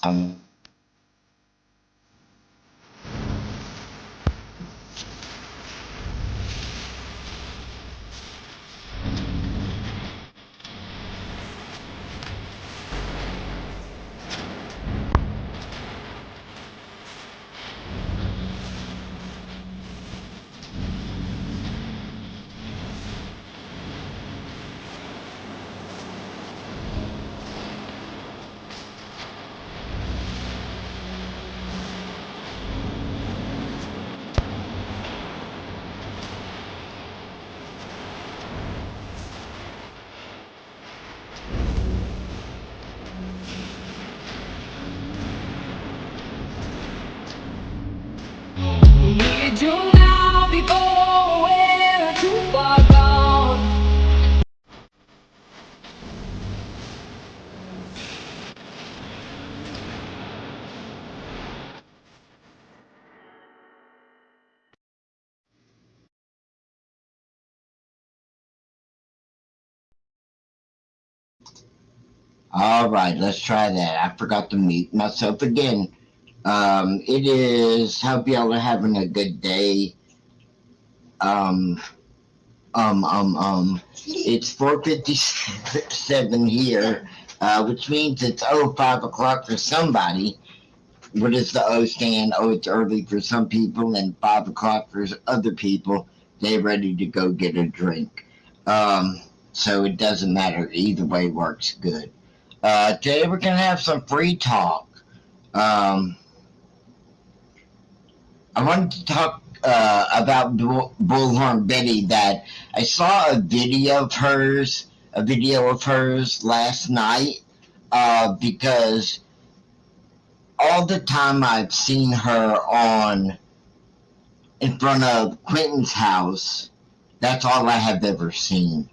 Um, Need you now before we're too far gone. all right, let's try that. I forgot to mute myself again. It is. Hope y'all are having a good day. Um, It's 4:57 here, which means it's 5 o'clock for somebody. What does the O stand? Oh, it's early for some people, and 5 o'clock for other people. They're ready to go get a drink. Um, so it doesn't matter. Either way works good. Today we're gonna have some free talk. Um, I wanted to talk about Bullhorn Betty. That I saw a video of hers last night. Because all the time I've seen her on in front of Quentin's house, that's all I have ever seen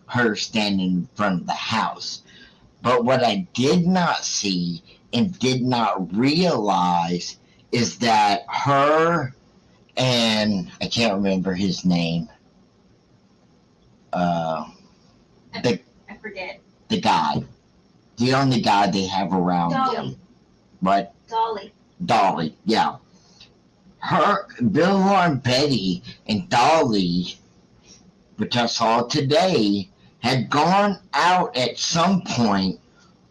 her standing in front of the house. But what I did not see and did not realize is that her and I can't remember his name. Uh, the I forget. the guy, the only guy they have around Dolly. them. What? Dolly. Dolly, yeah. Her, Bullhorn Betty and Dolly, which I saw today, had gone out at some point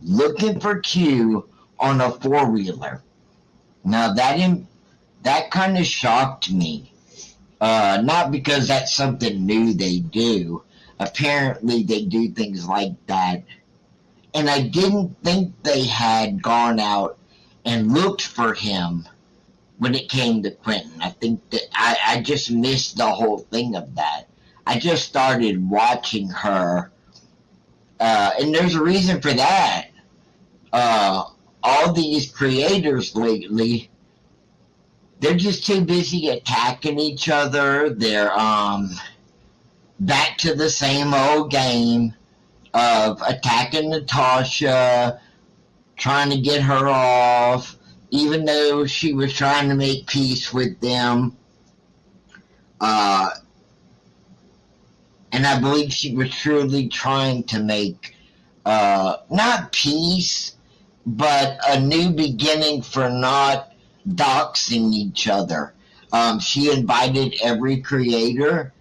looking for Q on a four-wheeler. Now that kind of shocked me. Not because that's something new they do. Apparently they do things like that. And I didn't think they had gone out and looked for him when it came to Quentin. I think that I just missed the whole thing of that. I just started watching her, and there's a reason for that. Uh, all these creators lately, they're just too busy attacking each other. They're back to the same old game of attacking Natasha, trying to get her off, even though she was trying to make peace with them. Uh, and I believe she was truly trying to make not peace, but a new beginning for not doxing each other. She invited every creator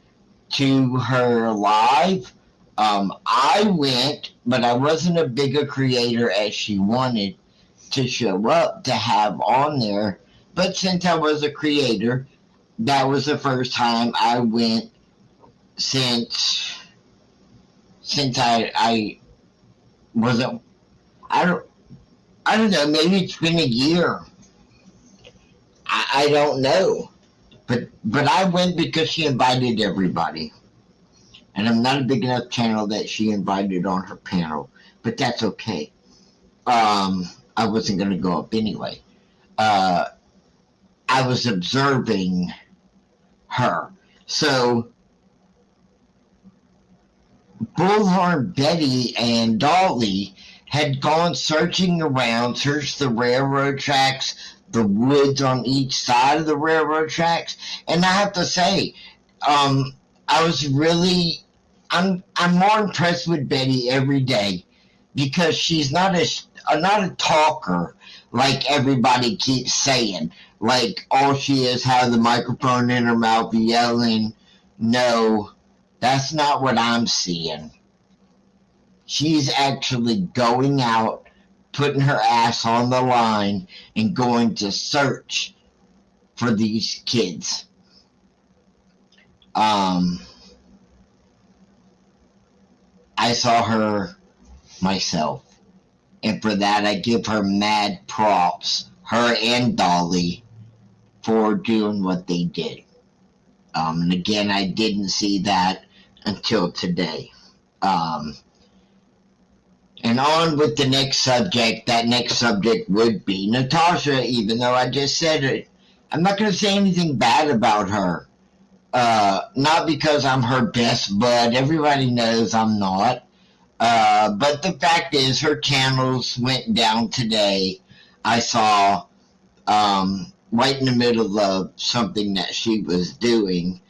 to her live. I went, but I wasn't a bigger creator as she wanted to show up to have on there. But since I was a creator, that was the first time I went since I wasn't. I don't I don't know. Maybe it's been a year. I don't know. But I went because she invited everybody, and I'm not a big enough channel that she invited on her panel. But that's okay. I wasn't going to go up anyway. Uh, I was observing her. So Bullhorn Betty and Dolly had gone searching around, searched the railroad tracks, the woods on each side of the railroad tracks, and I have to say, um, I was really, I'm more impressed with Betty every day because she's not a talker, like everybody keeps saying. Like all she is has the microphone in her mouth yelling. No, that's not what I'm seeing. She's actually going out, putting her ass on the line, and going to search for these kids. I saw her myself. And for that, I give her mad props, her and Dolly, for doing what they did. And again, I didn't see that until today. And on with the next subject. That next subject would be Natasha, even though I just said it. I'm not going to say anything bad about her. Not because I'm her best bud. Everybody knows I'm not. But the fact is, her channels went down today. I saw right in the middle of something that she was doing.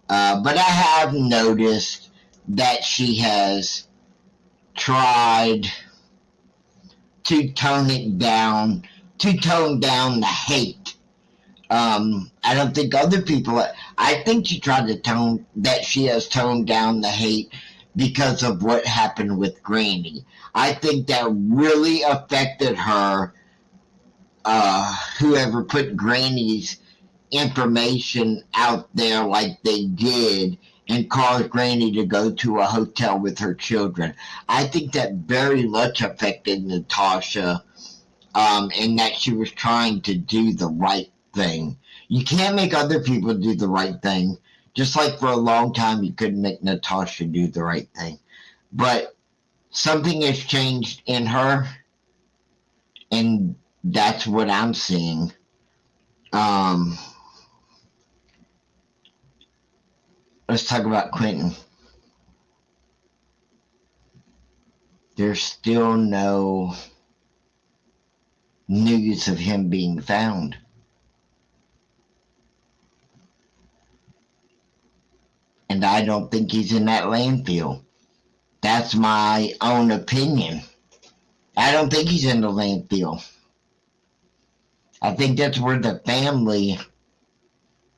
But I have noticed that she has tried to tone it down, to tone down the hate. I don't think other people. I think she tried to tone that she has toned down the hate because of what happened with Granny. I think that really affected her. Whoever put Granny's information out there like they did and caused Granny to go to a hotel with her children. I think that very much affected Natasha, and that she was trying to do the right thing. You can't make other people do the right thing. Just like for a long time you couldn't make Natasha do the right thing. But something has changed in her, and that's what I'm seeing. Let's talk about Quentin. There's still no news of him being found. And I don't think he's in that landfill. That's my own opinion. I don't think he's in the landfill. I think that's where the family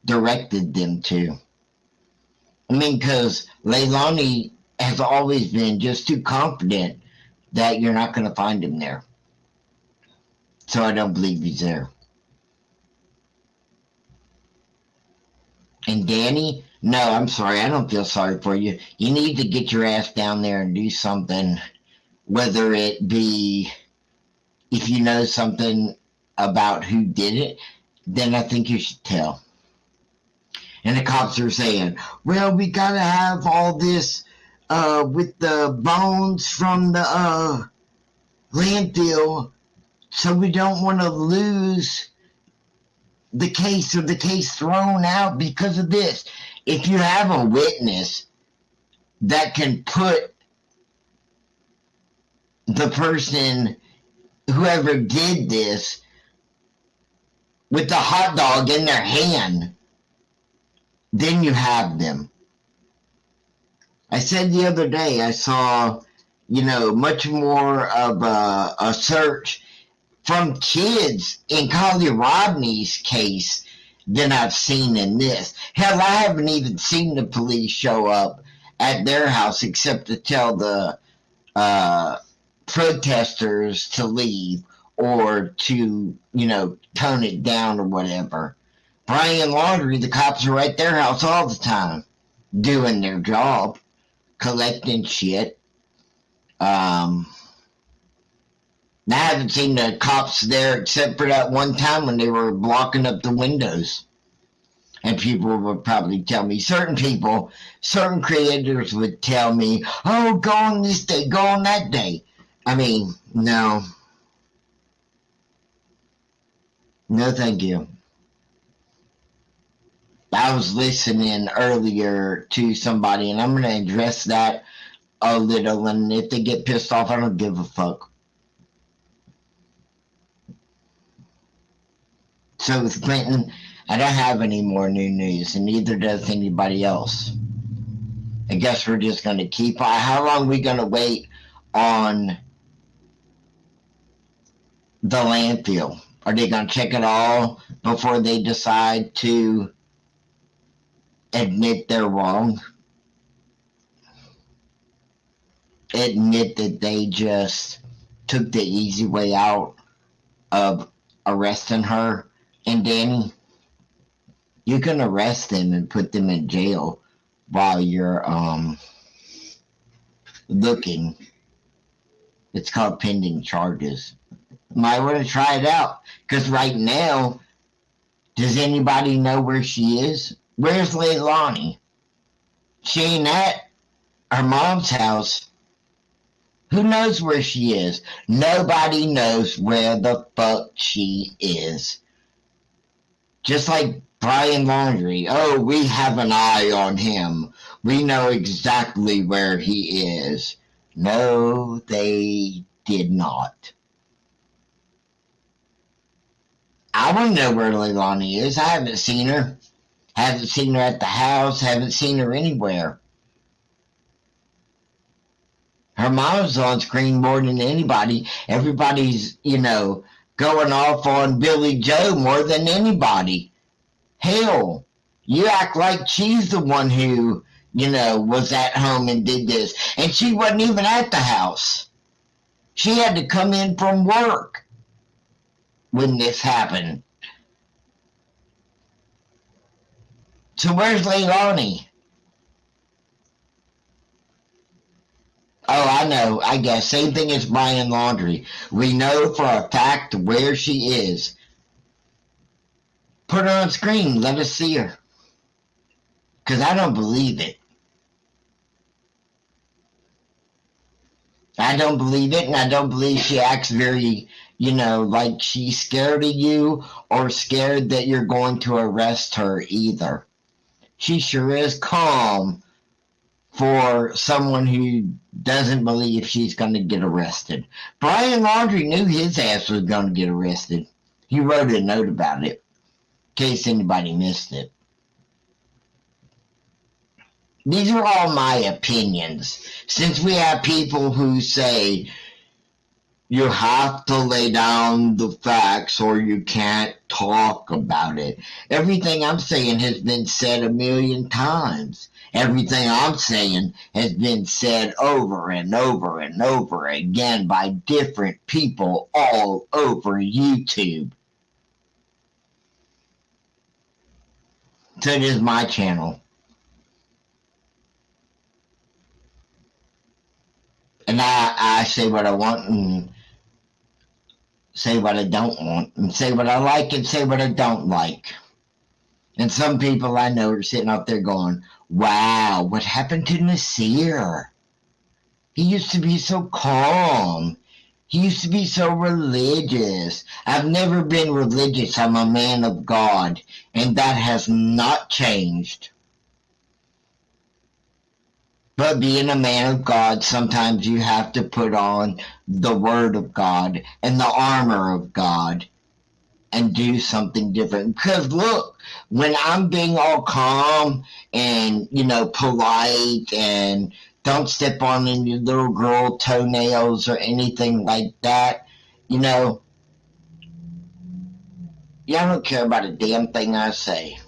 directed them to. I mean, because Leilani has always been just too confident that you're not going to find him there. So I don't believe he's there. And Danny, no, I'm sorry. I don't feel sorry for you. You need to get your ass down there and do something, whether it be if you know something about who did it, then I think you should tell. And the cops are saying, well, we got to have all this with the bones from the landfill, so we don't want to lose the case or the case thrown out because of this. If you have a witness that can put the person, whoever did this, with the hot dog in their hand, then you have them. I said the other day I saw, much more of a search from kids in Collie Rodney's case than I've seen in this. Hell, I haven't even seen the police show up at their house except to tell the protesters to leave or to, tone it down or whatever. Brian Laundrie, the cops are at their house all the time doing their job, collecting shit. I haven't seen the cops there except for that one time when they were blocking up the windows. And people would probably tell me, certain creators would tell me, oh, go on this day, go on that day. I mean, no. No, thank you. I was listening earlier to somebody, and I'm going to address that a little, and if they get pissed off, I don't give a fuck. So with Clinton, I don't have any more new news, and neither does anybody else. I guess we're just going to keep on. How long are we going to wait on the landfill? Are they going to check it all before they decide to admit they're wrong? Admit that they just took the easy way out of arresting her and Danny? You can arrest them and put them in jail while you're looking. It's called pending charges. Might want to try it out, because right now, does anybody know where she is? Where's Leilani? She ain't at her mom's house. Who knows where she is? Nobody knows where the fuck she is. Just like Brian Laundrie. Oh, we have an eye on him. We know exactly where he is. No, they did not. I want to know where Leilani is. I haven't seen her. Haven't seen her at the house. Haven't seen her anywhere. Her mom's on screen more than anybody. Everybody's, going off on Billy Joe more than anybody. Hell, you act like she's the one who, was at home and did this. And she wasn't even at the house. She had to come in from work when this happened. So where's Leilani? Oh, I know. I guess. Same thing as Brian Laundrie. We know for a fact where she is. Put her on screen. Let us see her. Because I don't believe it. I don't believe it, and I don't believe she acts very, like she's scared of you or scared that you're going to arrest her either. She sure is calm for someone who doesn't believe she's going to get arrested. Brian Laundrie knew his ass was going to get arrested. He wrote a note about it, in case anybody missed it. These are all my opinions. Since we have people who say you have to lay down the facts or you can't talk about it. Everything I'm saying has been said 1,000,000 times. Everything I'm saying has been said over and over and over again by different people all over YouTube. So it is my channel. And I say what I want and say what I don't want, and say what I like and say what I don't like. And some people I know are sitting up there going, wow, what happened to Nasir? He used to be so calm. He used to be so religious. I've never been religious. I'm a man of God, and that has not changed. But being a man of God, sometimes you have to put on the Word of God and the armor of God and do something different. Because look, when I'm being all calm and, polite and don't step on any little girl toenails or anything like that, y'all don't care about a damn thing I say.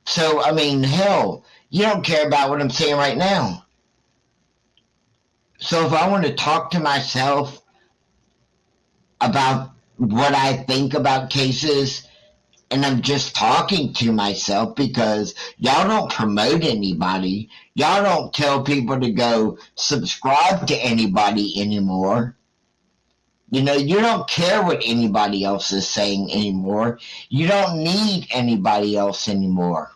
So, hell, you don't care about what I'm saying right now. So if I want to talk to myself about what I think about cases, and I'm just talking to myself because y'all don't promote anybody. Y'all don't tell people to go subscribe to anybody anymore. You don't care what anybody else is saying anymore. You don't need anybody else anymore.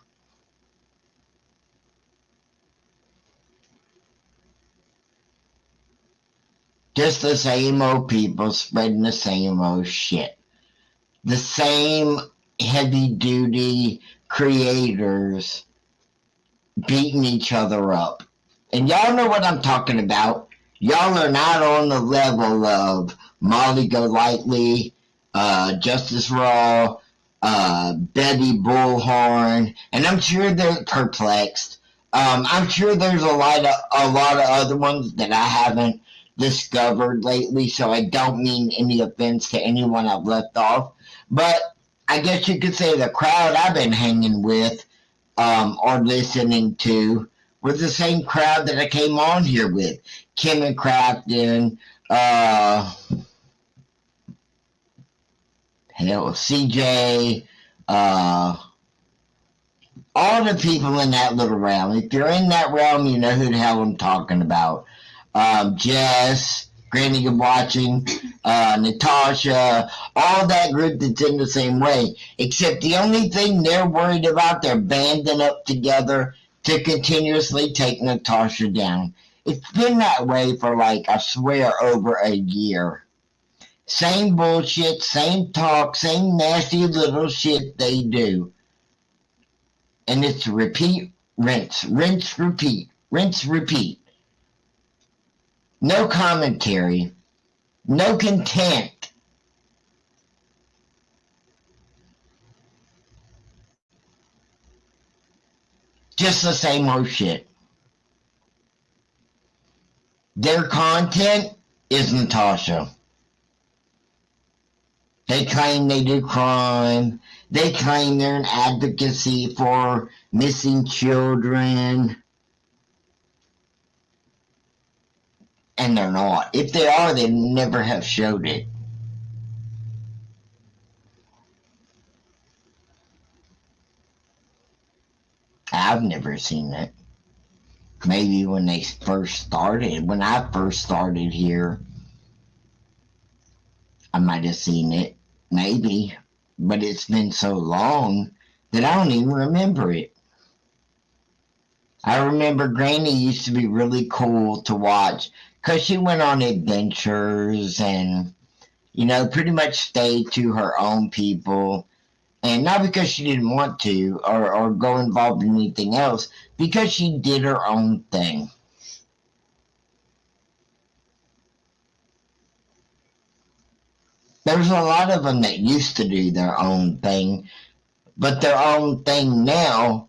Just the same old people spreading the same old shit. The same heavy-duty creators beating each other up. And y'all know what I'm talking about. Y'all are not on the level of Molly Golightly, Justice Raw, Betty Bullhorn, and I'm sure they're perplexed. I'm sure there's a lot of other ones that I haven't discovered lately, so I don't mean any offense to anyone I've left off. But I guess you could say the crowd I've been hanging with or listening to was the same crowd that I came on here with. Kim and Crafton, CJ, all the people in that little realm. If you're in that realm, you know who the hell I'm talking about. Jess, Granny Good Watching, Natasha, all that group that's in the same way. Except the only thing they're worried about, they're banding up together to continuously take Natasha down. It's been that way for like, I swear, over a year. Same bullshit, same talk, same nasty little shit they do. And it's repeat, rinse, rinse, repeat, rinse, repeat. No commentary, no content. Just the same old shit. Their content is Natasha. They claim they do crime. They claim they're an advocacy for missing children. And they're not. If they are, they never have showed it. I've never seen it. Maybe when they first started, when I first started here, I might have seen it. Maybe. But it's been so long that I don't even remember it. I remember Granny used to be really cool to watch because she went on adventures and, you know, pretty much stayed to her own people. And not because she didn't want to or go involved in anything else, because she did her own thing. There's a lot of them that used to do their own thing, but their own thing now,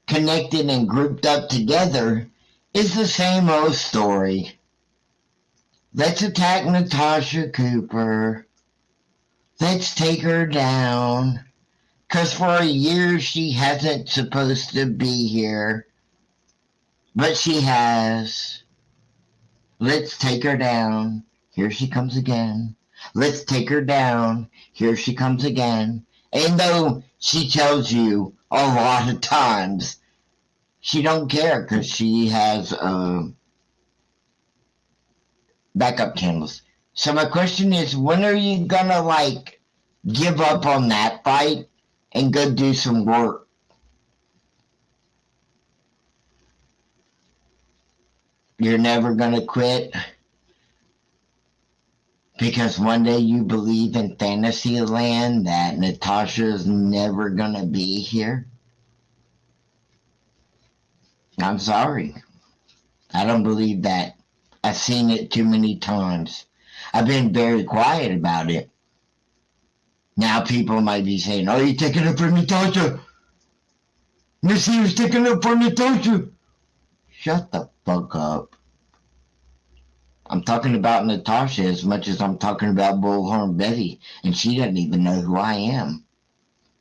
connected and grouped up together, is the same old story. Let's attack Natasha Cooper. Let's take her down. 'Cause for a year she hasn't supposed to be here. But she has. Let's take her down. Here she comes again. Let's take her down. Here she comes again. And though she tells you a lot of times she don't care because she has backup channels. So my question is, when are you gonna like give up on that fight and go do some work? You're never gonna quit because one day you believe in fantasy land that Natasha's never gonna be here? I'm sorry. I don't believe that. I've seen it too many times. I've been very quiet about it. Now people might be saying, "Oh, you're taking up for Natasha. Missy was taking up for Natasha." Shut the fuck up. I'm talking about Natasha as much as I'm talking about Bullhorn Betty, and she doesn't even know who I am.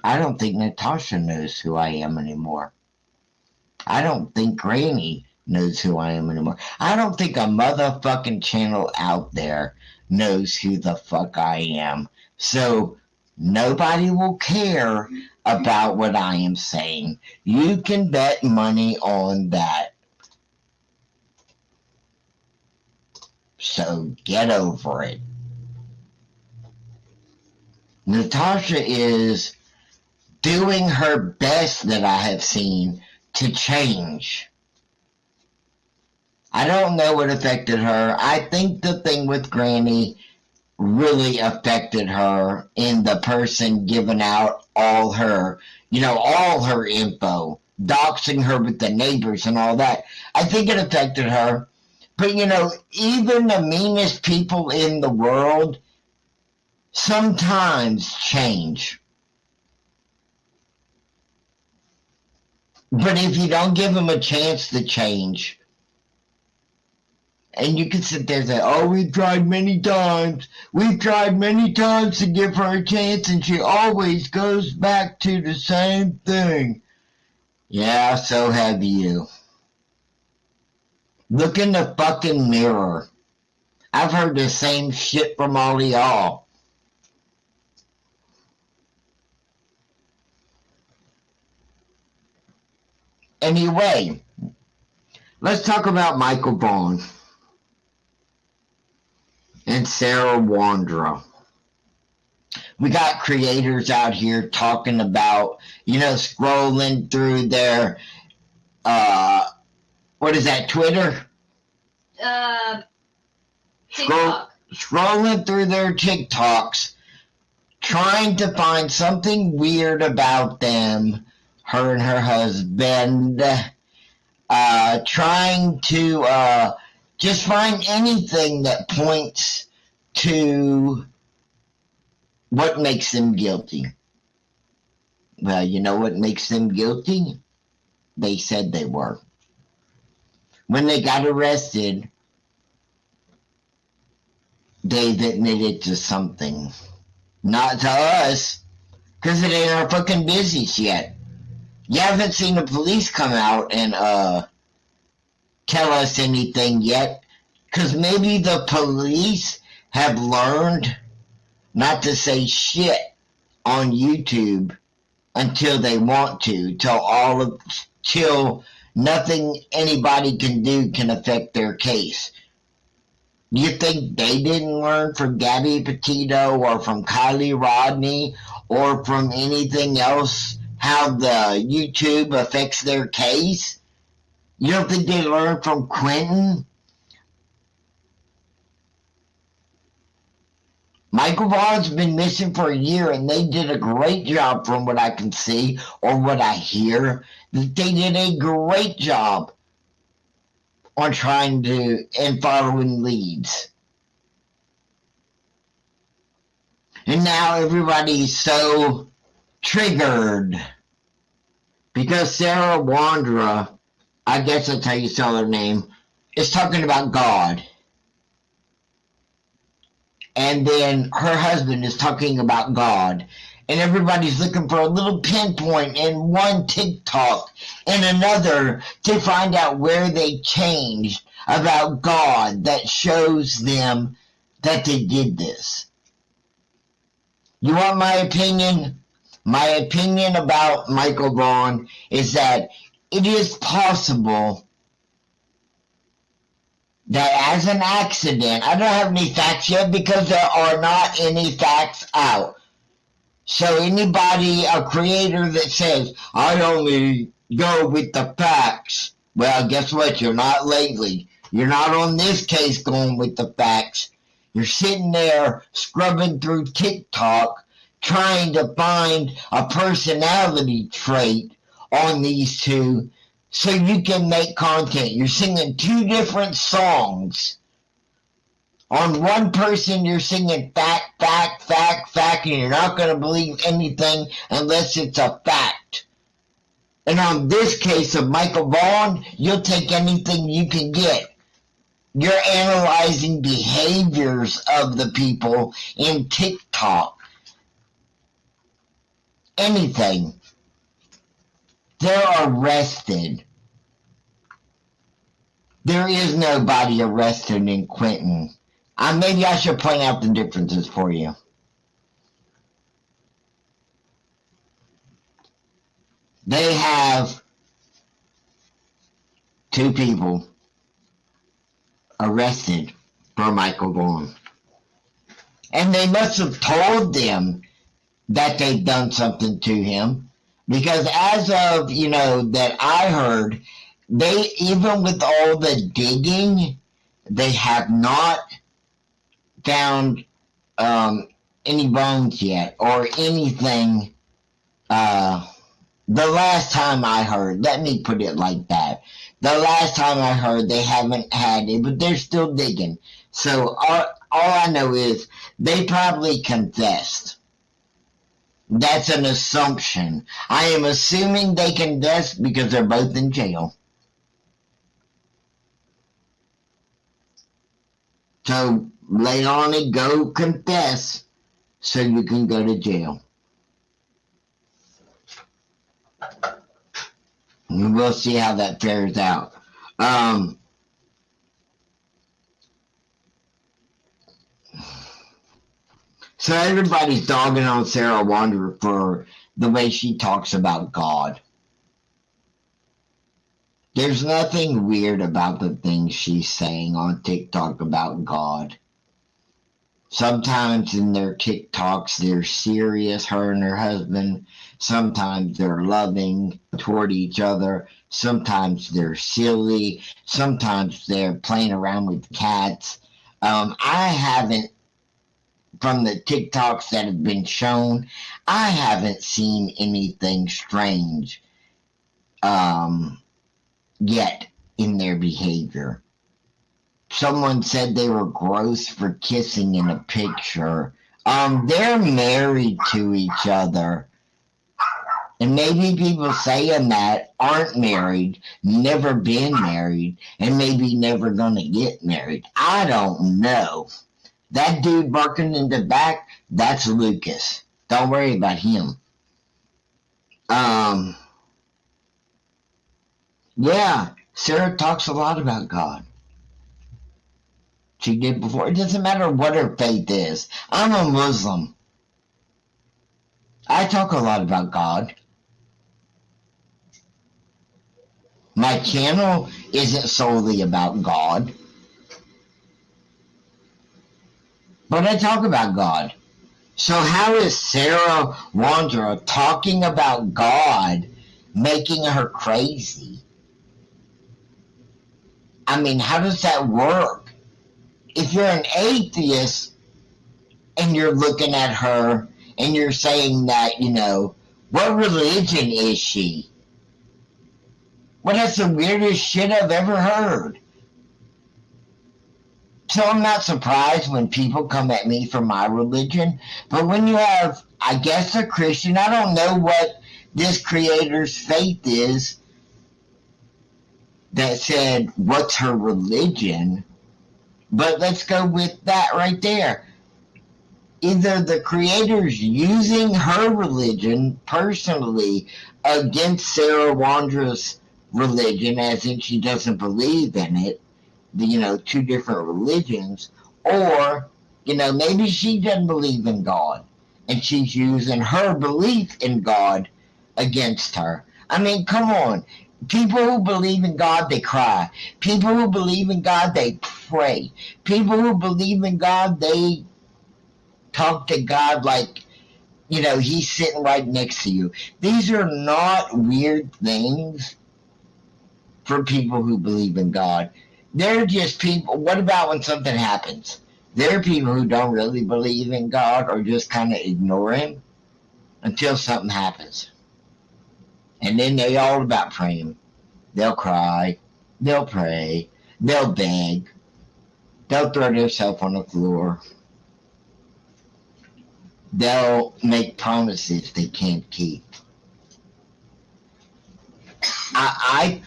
I don't think Natasha knows who I am anymore. I don't think Granny knows who I am anymore. I don't think a motherfucking channel out there knows who the fuck I am. So nobody will care about what I am saying. You can bet money on that. So get over it. Natasha is doing her best that I have seen to change. I don't know what affected her. I think the thing with Granny really affected her in the person giving out all her, all her info, doxing her with the neighbors and all that. I think it affected her. But, even the meanest people in the world sometimes change. But if you don't give them a chance to change, And you can sit there and say, oh, we've tried many times. We've tried many times to give her a chance, and she always goes back to the same thing. Yeah, so have you. Look in the fucking mirror. I've heard the same shit from all of y'all. Anyway, let's talk about Michael Vaughan and Sarah Wandra. We got creators out here talking about, scrolling through their, what is that, Twitter? TikTok. Scrolling through their TikToks, trying to find something weird about them, her and her husband, trying to just find anything that points to what makes them guilty. Well, you know what makes them guilty? They said they were. When they got arrested, they've admitted to something. Not to us, because it ain't our fucking business yet. You haven't seen the police come out and tell us anything yet, because maybe the police have learned not to say shit on YouTube until they want to, till nothing anybody can do can affect their case. Do you think they didn't learn from Gabby Petito or from Kylie Rodney or from anything else how the YouTube affects their case? You don't think they learned from Quentin? Michael Vaughan's been missing for a year, and they did a great job from what I can see or what I hear. They did a great job on trying to and following leads. And now everybody's so triggered because Sarah Wandra, I guess that's how you spell her name, is talking about God. And then her husband is talking about God. And everybody's looking for a little pinpoint in one TikTok and another to find out where they changed about God that shows them that they did this. You want my opinion? My opinion about Michael Vaughan is that it is possible that as an accident, I don't have any facts yet because there are not any facts out. So anybody, a creator that says, I only go with the facts, well, guess what? You're not lately. You're not on this case going with the facts. You're sitting there scrubbing through TikTok trying to find a personality trait on these two so you can make content. You're singing two different songs. On one person, you're singing fact, fact, fact, fact, and you're not going to believe anything unless it's a fact. And on this case of Michael Vaughan, you'll take anything you can get. You're analyzing behaviors of the people in TikTok. Anything. They're arrested. There is nobody arrested in Quentin. Maybe I should point out the differences for you. They have two people arrested for Michael Vaughan. And they must have told them that they've done something to him. Because as of, that I heard, they, even with all the digging, they have not found any bones yet or anything. The last time I heard, let me put it like that. The last time I heard, they haven't had it, but they're still digging. So all I know is they probably confessed. That's an assumption. I am assuming they confessed because they're both in jail. So lay on it, go confess so you can go to jail. And we'll see how that fares out. So everybody's dogging on Sarah Wanderer for the way she talks about God. There's nothing weird about the things she's saying on TikTok about God. Sometimes in their TikToks, they're serious, her and her husband. Sometimes they're loving toward each other. Sometimes they're silly. Sometimes they're playing around with cats. I haven't, from the TikToks that have been shown, I haven't seen anything strange yet in their behavior. Someone said they were gross for kissing in a picture. They're married to each other. And maybe people saying that aren't married, never been married, and maybe never gonna get married. I don't know. That dude barking in the back, that's Lucas. Don't worry about him. Yeah, Sarah talks a lot about God. She did before. It doesn't matter what her faith is. I'm a Muslim. I talk a lot about God. My channel isn't solely about God, but I talk about God. So how is Sarah Wanderer talking about God making her crazy? I mean, how does that work? If you're an atheist and you're looking at her and you're saying that, what religion is she? Well, that's the weirdest shit I've ever heard. So I'm not surprised when people come at me for my religion. But when you have, I guess, a Christian, I don't know what this creator's faith is that said, what's her religion? But let's go with that right there. Either the creator's using her religion personally against Sarah Wanderer's religion, as in she doesn't believe in it, two different religions, or, maybe she doesn't believe in God and she's using her belief in God against her. I mean, come on. People who believe in God, they cry. People who believe in God, they pray. People who believe in God, they talk to God like, he's sitting right next to you. These are not weird things for people who believe in God. They're just people. What about when something happens? There are people who don't really believe in God or just kind of ignore him until something happens. And then they're all about praying. They'll cry. They'll pray. They'll beg. They'll throw themselves on the floor. They'll make promises they can't keep. I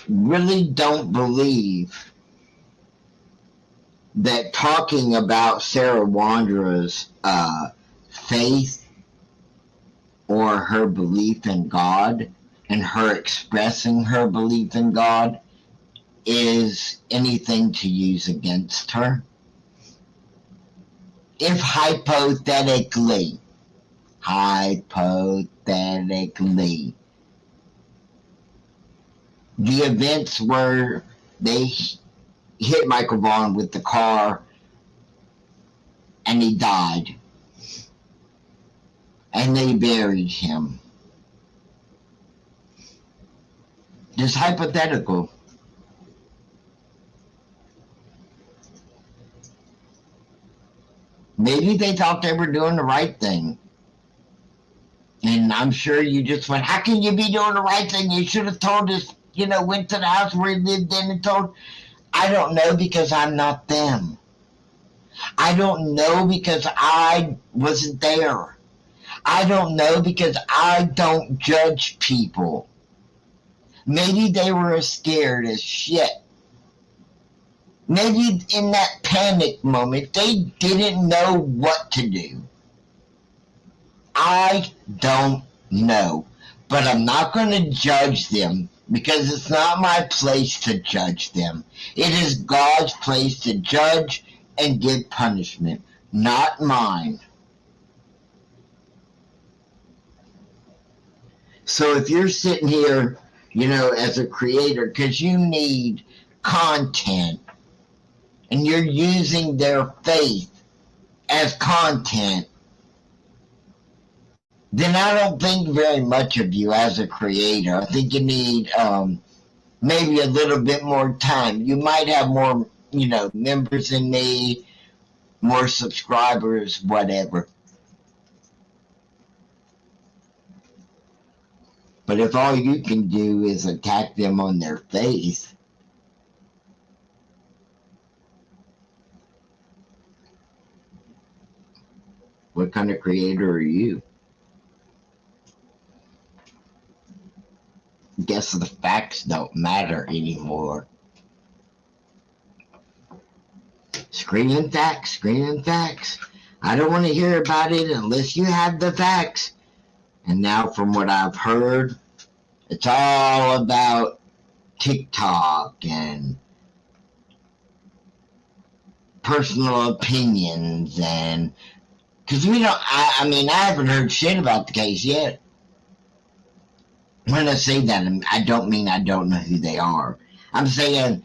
really don't believe that talking about Sarah Wanderer's faith or her belief in God and her expressing her belief in God is anything to use against her. If hypothetically, the events where they hit Michael Vaughan with the car and he died and they buried him. Just hypothetical. Maybe they thought they were doing the right thing. And I'm sure you just went, how can you be doing the right thing? You should have told us, went to the house where he lived in and told. I don't know because I'm not them. I don't know because I wasn't there. I don't know because I don't judge people. Maybe they were scared as shit Maybe in that panic moment, they didn't know what to do. I don't know. But I'm not going to judge them because it's not my place to judge them. It is God's place to judge and give punishment, not mine. So if you're sitting here, as a creator, because you need content and you're using their faith as content, then I don't think very much of you as a creator. I think you need maybe a little bit more time. You might have more, members than me, more subscribers, whatever. But if all you can do is attack them on their faith, what kind of creator are you? Guess the facts don't matter anymore. Screaming facts. I don't want to hear about it unless you have the facts. And now from what I've heard, it's all about TikTok and personal opinions, and because I haven't heard shit about the case yet. When I say that, I don't mean I don't know who they are. I'm saying,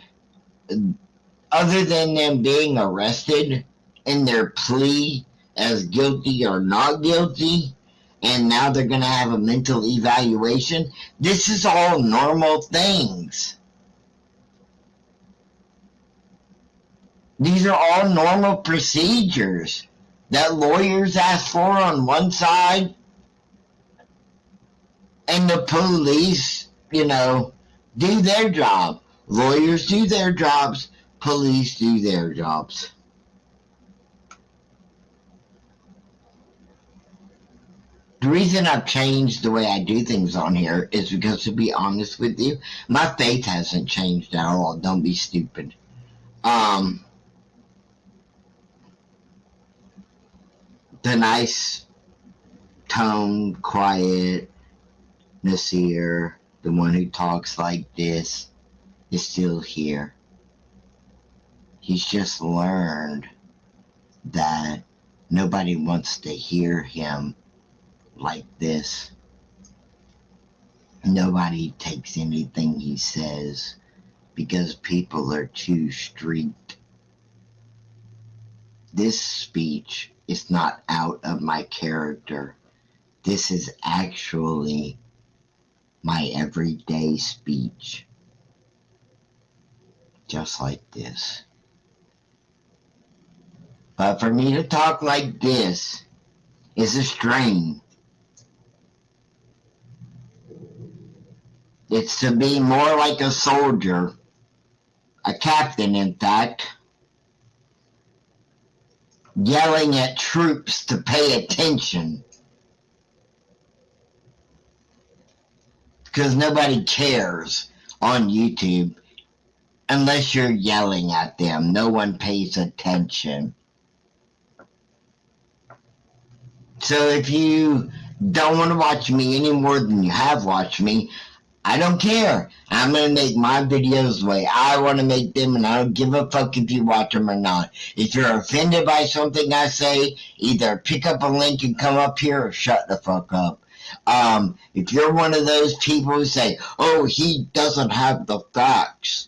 other than them being arrested in their plea as guilty or not guilty, and now they're going to have a mental evaluation, this is all normal things. These are all normal procedures that lawyers ask for on one side, and the police, do their job. Lawyers do their jobs. Police do their jobs. The reason I've changed the way I do things on here is because, to be honest with you, my faith hasn't changed at all. Don't be stupid. The nice tone, quiet Nasir, the one who talks like this, is still here. He's just learned that nobody wants to hear him like this. Nobody takes anything he says because people are too street. This speech is not out of my character. This is actually my everyday speech. Just like this. But for me to talk like this is a strain. It's to be more like a soldier, a captain in fact, yelling at troops to pay attention. Because nobody cares on YouTube unless you're yelling at them. No one pays attention. So if you don't want to watch me any more than you have watched me, I don't care. I'm going to make my videos the way I want to make them, and I don't give a fuck if you watch them or not. If you're offended by something I say, either pick up a link and come up here or shut the fuck up. If you're one of those people who say, oh, he doesn't have the facts,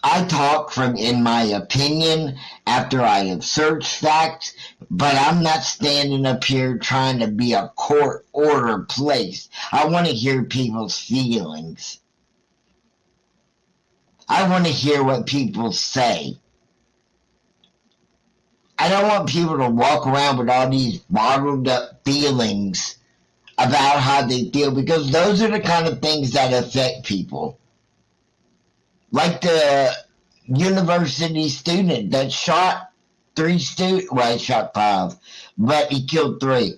I talk from in my opinion after I have searched facts, but I'm not standing up here trying to be a court order place. I want to hear people's feelings. I want to hear what people say. I don't want people to walk around with all these bottled up feelings about how they feel, because those are the kind of things that affect people. Like the university student that shot he shot 5, but he killed 3.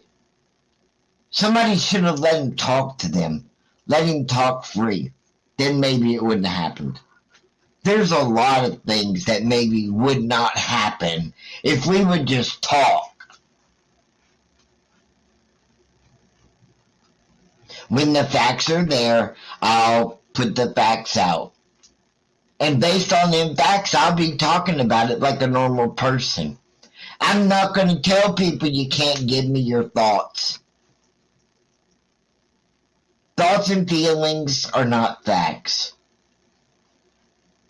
Somebody should have let him talk to them. Let him talk free. Then maybe it wouldn't have happened. There's a lot of things that maybe would not happen if we would just talk. When the facts are there, I'll put the facts out. And based on them facts, I'll be talking about it like a normal person. I'm not going to tell people you can't give me your thoughts. Thoughts and feelings are not facts.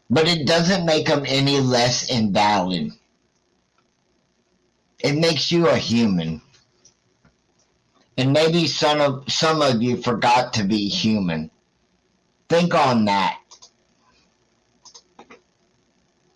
But it doesn't make them any less invalid. It makes you a human. And maybe some of you forgot to be human. Think on that.